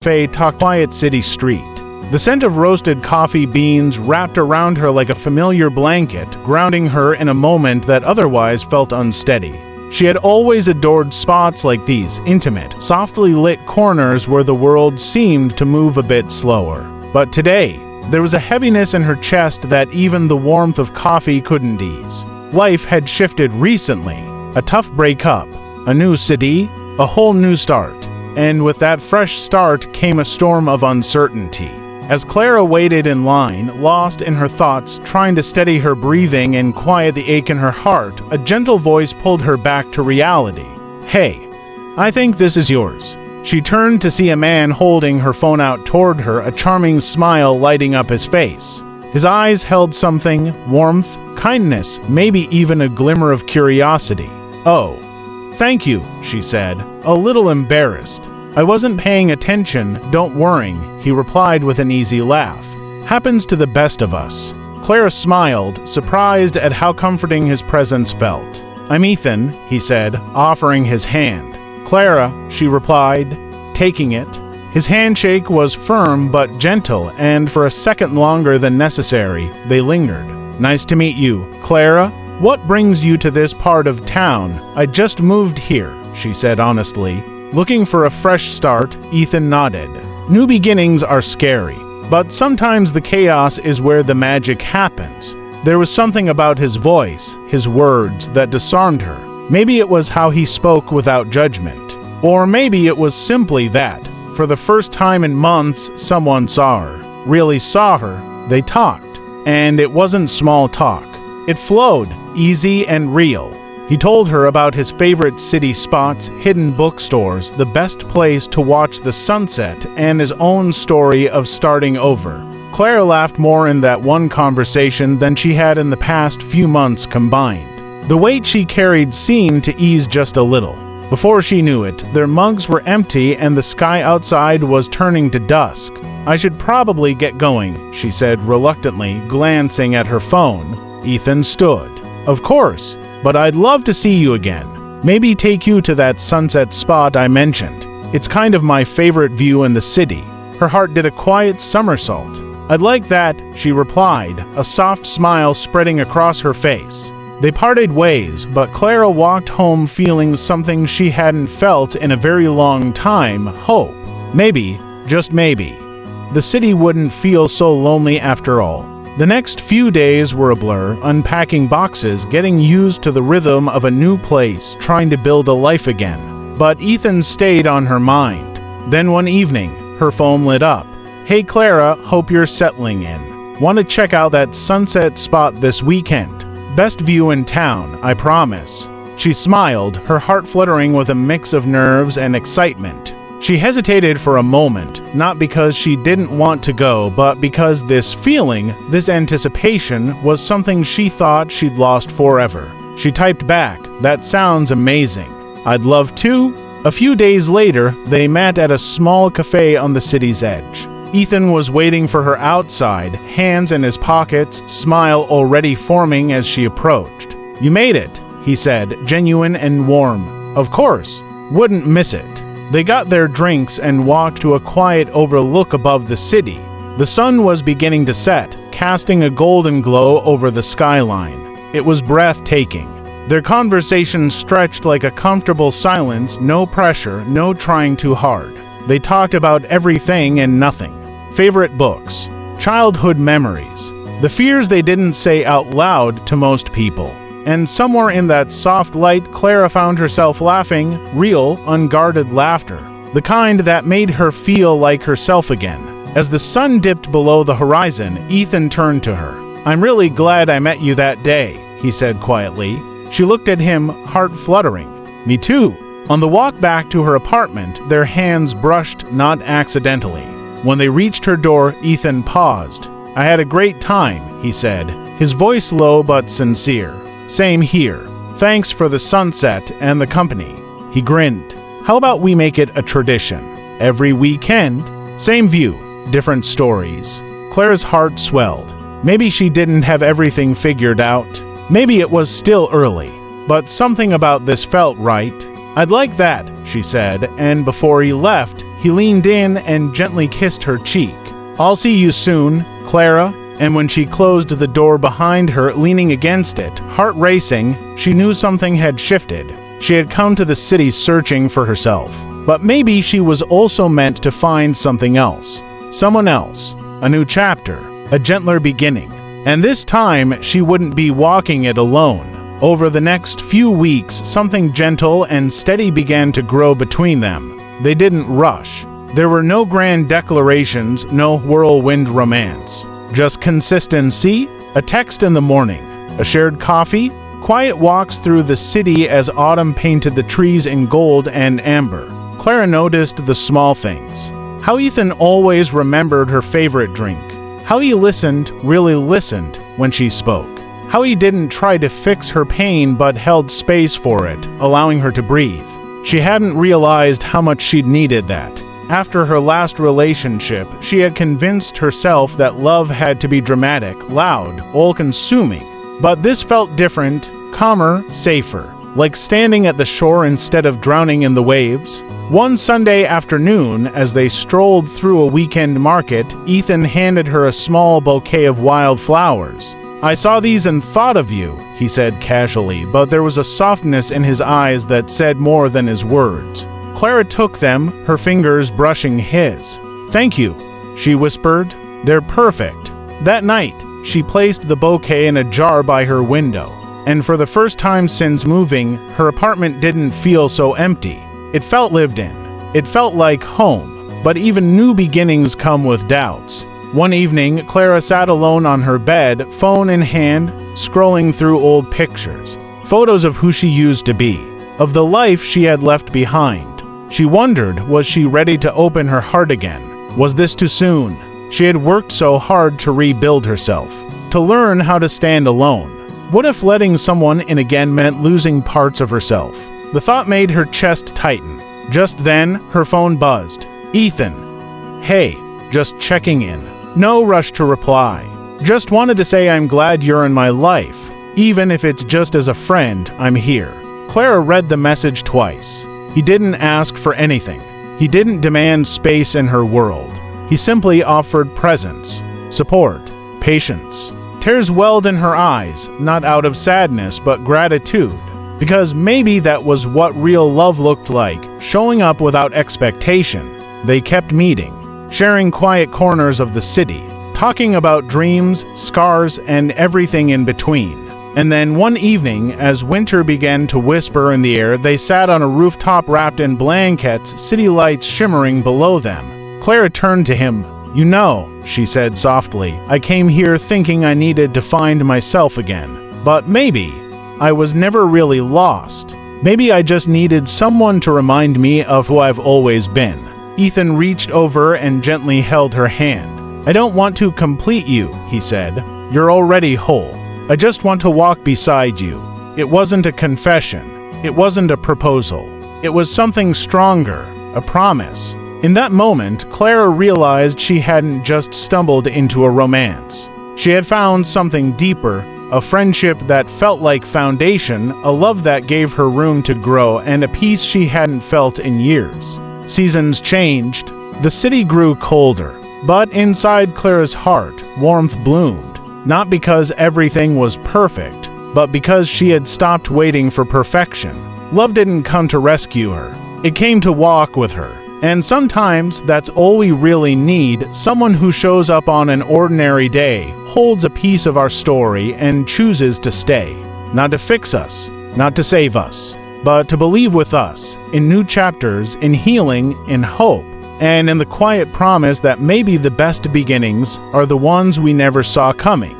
cafe tucked quiet city street. The scent of roasted coffee beans wrapped around her like a familiar blanket, grounding her in a moment that otherwise felt unsteady. She had always adored spots like these, intimate, softly lit corners where the world seemed to move a bit slower. But today, there was a heaviness in her chest that even the warmth of coffee couldn't ease. Life had shifted recently. A tough breakup, a new city, a whole new start. And with that fresh start came a storm of uncertainty. As Clara waited in line, lost in her thoughts, trying to steady her breathing and quiet the ache in her heart, a gentle voice pulled her back to reality. "Hey, I think this is yours." She turned to see a man holding her phone out toward her, a charming smile lighting up his face. His eyes held something, warmth, kindness, maybe even a glimmer of curiosity. "Oh, thank you," she said, a little embarrassed. "I wasn't paying attention, don't worry," he replied with an easy laugh. "Happens to the best of us." Clara smiled, surprised at how comforting his presence felt. "I'm Ethan," he said, offering his hand. "Clara," she replied, taking it. His handshake was firm but gentle, and for a second longer than necessary, they lingered. "Nice to meet you, Clara. What brings you to this part of town?" "I just moved here," she said honestly. Looking for a fresh start, Ethan nodded. New beginnings are scary, but sometimes the chaos is where the magic happens. There was something about his voice, his words, that disarmed her. Maybe it was how he spoke without judgment. Or maybe it was simply that, for the first time in months, someone saw her. Really saw her. They talked. And it wasn't small talk. It flowed, easy and real. He told her about his favorite city spots, hidden bookstores, the best place to watch the sunset, and his own story of starting over. Clara laughed more in that one conversation than she had in the past few months combined. The weight she carried seemed to ease just a little. Before she knew it, their mugs were empty and the sky outside was turning to dusk. "I should probably get going," she said reluctantly, glancing at her phone. Ethan stood. "Of course. But I'd love to see you again. Maybe take you to that sunset spot I mentioned. It's kind of my favorite view in the city." Her heart did a quiet somersault. "I'd like that," she replied, a soft smile spreading across her face. They parted ways, but Clara walked home feeling something she hadn't felt in a very long time, hope. Maybe, just maybe, the city wouldn't feel so lonely after all. The next few days were a blur, unpacking boxes, getting used to the rhythm of a new place, trying to build a life again. But Ethan stayed on her mind. Then one evening, her phone lit up. "Hey Clara, hope you're settling in. Want to check out that sunset spot this weekend? Best view in town, I promise." She smiled, her heart fluttering with a mix of nerves and excitement. She hesitated for a moment, not because she didn't want to go, but because this feeling, this anticipation, was something she thought she'd lost forever. She typed back, "That sounds amazing. I'd love to." A few days later, they met at a small cafe on the city's edge. Ethan was waiting for her outside, hands in his pockets, smile already forming as she approached. "You made it," he said, genuine and warm. "Of course. Wouldn't miss it." They got their drinks and walked to a quiet overlook above the city. The sun was beginning to set, casting a golden glow over the skyline. It was breathtaking. Their conversation stretched like a comfortable silence, no pressure, no trying too hard. They talked about everything and nothing. Favorite books, childhood memories, the fears they didn't say out loud to most people. And somewhere in that soft light, Clara found herself laughing, real, unguarded laughter, the kind that made her feel like herself again. As the sun dipped below the horizon, Ethan turned to her. "I'm really glad I met you that day," he said quietly. She looked at him, heart fluttering. "Me too." On the walk back to her apartment, their hands brushed, not accidentally. When they reached her door, Ethan paused. "I had a great time," he said, his voice low but sincere. "Same here. Thanks for the sunset and the company." He grinned. "How about we make it a tradition? Every weekend, same view, different stories." Clara's heart swelled. Maybe she didn't have everything figured out. Maybe it was still early. But something about this felt right. "I'd like that," she said, and before he left, he leaned in and gently kissed her cheek. "I'll see you soon, Clara." And when she closed the door behind her, leaning against it, heart racing, she knew something had shifted. She had come to the city searching for herself. But maybe she was also meant to find something else. Someone else. A new chapter. A gentler beginning. And this time, she wouldn't be walking it alone. Over the next few weeks, something gentle and steady began to grow between them. They didn't rush. There were no grand declarations, no whirlwind romance. Just consistency, a text in the morning, a shared coffee, quiet walks through the city as autumn painted the trees in gold and amber. Clara noticed the small things. How Ethan always remembered her favorite drink. How he listened, really listened, when she spoke. How he didn't try to fix her pain but held space for it, allowing her to breathe. She hadn't realized how much she'd needed that. After her last relationship, she had convinced herself that love had to be dramatic, loud, all-consuming. But this felt different, calmer, safer, like standing at the shore instead of drowning in the waves. One Sunday afternoon, as they strolled through a weekend market, Ethan handed her a small bouquet of wild flowers. "I saw these and thought of you," he said casually, but there was a softness in his eyes that said more than his words. Clara took them, her fingers brushing his. "Thank you," she whispered. "They're perfect." That night, she placed the bouquet in a jar by her window. And for the first time since moving, her apartment didn't feel so empty. It felt lived in. It felt like home. But even new beginnings come with doubts. One evening, Clara sat alone on her bed, phone in hand, scrolling through old pictures. Photos of who she used to be, of the life she had left behind. She wondered, was she ready to open her heart again? Was this too soon? She had worked so hard to rebuild herself, to learn how to stand alone. What if letting someone in again meant losing parts of herself? The thought made her chest tighten. Just then, her phone buzzed. "Ethan." "Hey, just checking in." No rush to reply. "Just wanted to say I'm glad you're in my life. Even if it's just as a friend, I'm here." Clara read the message twice. He didn't ask for anything. He didn't demand space in her world. He simply offered presence, support, patience. Tears welled in her eyes, not out of sadness but gratitude. Because maybe that was what real love looked like, showing up without expectation. They kept meeting, sharing quiet corners of the city, talking about dreams, scars, and everything in between. And then one evening, as winter began to whisper in the air, they sat on a rooftop wrapped in blankets, city lights shimmering below them. Clara turned to him. "You know," she said softly, "I came here thinking I needed to find myself again. But maybe I was never really lost. Maybe I just needed someone to remind me of who I've always been." Ethan reached over and gently held her hand. "I don't want to complete you," he said. "You're already whole. I just want to walk beside you." It wasn't a confession. It wasn't a proposal. It was something stronger, a promise. In that moment, Clara realized she hadn't just stumbled into a romance. She had found something deeper, a friendship that felt like foundation, a love that gave her room to grow, and a peace she hadn't felt in years. Seasons changed. The city grew colder. But inside Clara's heart, warmth bloomed. Not because everything was perfect, but because she had stopped waiting for perfection. Love didn't come to rescue her. It came to walk with her. And sometimes that's all we really need, someone who shows up on an ordinary day, holds a piece of our story, and chooses to stay. Not to fix us, not to save us, but to believe with us, in new chapters, in healing, in hope, and in the quiet promise that maybe the best beginnings are the ones we never saw coming.